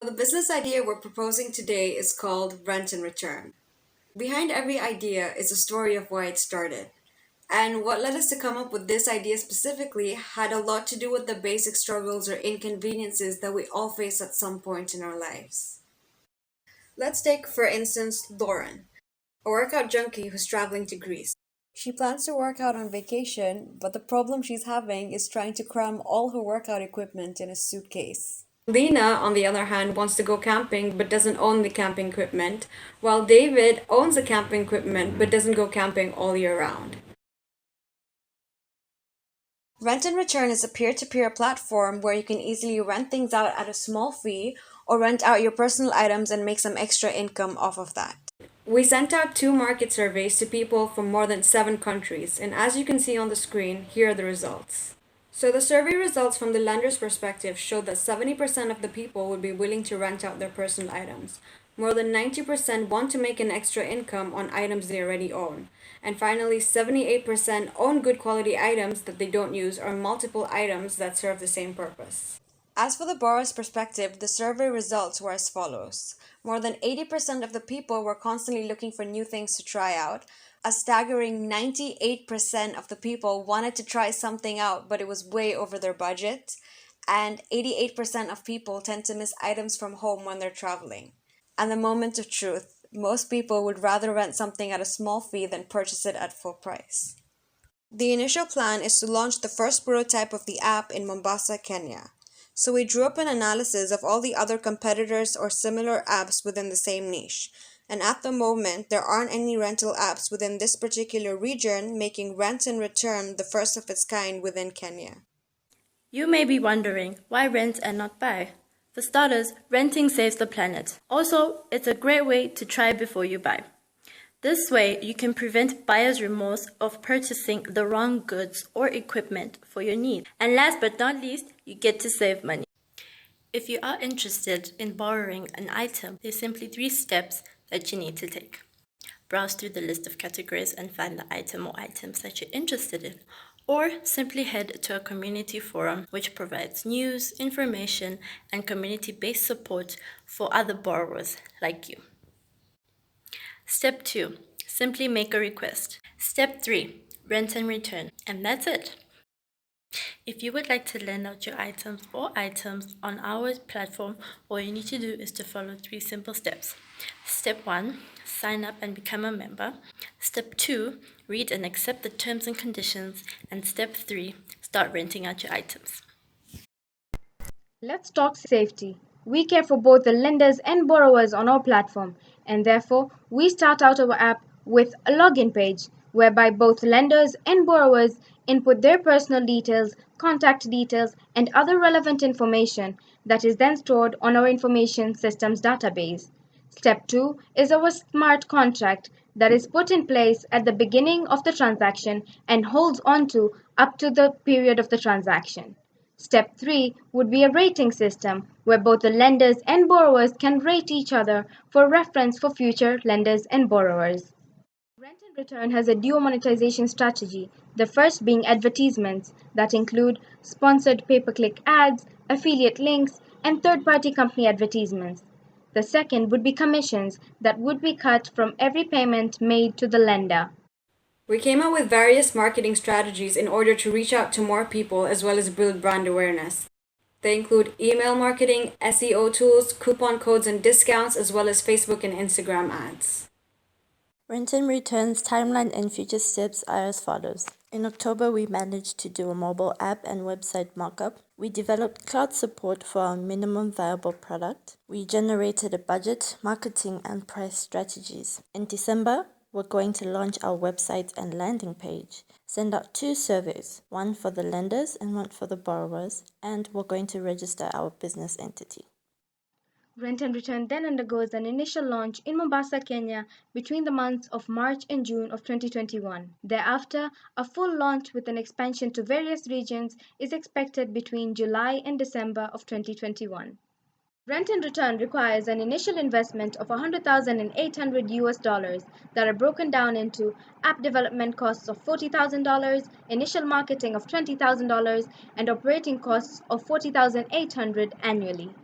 The business idea we're proposing today is called Rent and Return. Behind every idea is a story of why it started. And what led us to come up with this idea specifically had a lot to do with the basic struggles or inconveniences that we all face at some point in our lives. Let's take, for instance, Lauren, a workout junkie who's traveling to Greece. She plans to work out on vacation, but the problem she's having is trying to cram all her workout equipment in a suitcase. Lena, on the other hand, wants to go camping but doesn't own the camping equipment, while David owns the camping equipment but doesn't go camping all year round. Rent and Return is a peer to peer platform where you can easily rent things out at a small fee or rent out your personal items and make some extra income off of that. We sent out 2 market surveys to people from more than 7 countries, and as you can see on the screen, here are the results. So the survey results from the lender's perspective showed that 70% of the people would be willing to rent out their personal items. More than 90% want to make an extra income on items they already own. And finally, 78% own good quality items that they don't use or multiple items that serve the same purpose. As for the borrower's perspective, the survey results were as follows. More than 80% of the people were constantly looking for new things to try out. A staggering 98% of the people wanted to try something out, but it was way over their budget. And 88% of people tend to miss items from home when they're traveling. And the moment of truth, most people would rather rent something at a small fee than purchase it at full price. The initial plan is to launch the first prototype of the app in Mombasa, Kenya. So we drew up an analysis of all the other competitors or similar apps within the same niche. And at the moment, there aren't any rental apps within this particular region, making Rent and Return the first of its kind within Kenya. You may be wondering, why rent and not buy? For starters, renting saves the planet. Also, it's a great way to try before you buy. This way, you can prevent buyer's remorse of purchasing the wrong goods or equipment for your needs. And last but not least, you get to save money. If you are interested in borrowing an item, there's simply 3 steps that you need to take. Browse through the list of categories and find the item or items that you're interested in, or simply head to a community forum which provides news, information, and community-based support for other borrowers like you. Step 2. Simply make a request. Step 3. Rent and return. And that's it. If you would like to lend out your items or items on our platform, all you need to do is to follow 3 simple steps. Step 1. Sign up and become a member. Step 2. Read and accept the terms and conditions. And Step 3. Start renting out your items. Let's talk safety. We care for both the lenders and borrowers on our platform, and therefore we start out our app with a login page whereby both lenders and borrowers input their personal details, contact details, and other relevant information that is then stored on our information systems database. Step 2 is our smart contract that is put in place at the beginning of the transaction and holds on to up to the period of the transaction. Step 3 would be a rating system where both the lenders and borrowers can rate each other for reference for future lenders and borrowers. Rent and Return has a dual monetization strategy, the first being advertisements that include sponsored pay-per-click ads, affiliate links, and third-party company advertisements. The second would be commissions that would be cut from every payment made to the lender. We came up with various marketing strategies in order to reach out to more people as well as build brand awareness. They include email marketing, SEO tools, coupon codes and discounts, as well as Facebook and Instagram ads. Rent and Return's timeline and future steps are as follows. In October, we managed to do a mobile app and website mockup. We developed cloud support for our minimum viable product. We generated a budget, marketing, and price strategies. In December, we're going to launch our website and landing page, send out 2 surveys, one for the lenders and one for the borrowers, and we're going to register our business entity. Rent and Return then undergoes an initial launch in Mombasa, Kenya between the months of March and June of 2021. Thereafter, a full launch with an expansion to various regions is expected between July and December of 2021. Rent and Return requires an initial investment of 100,800 US dollars that are broken down into app development costs of $40,000, initial marketing of $20,000, and operating costs of $40,800 annually.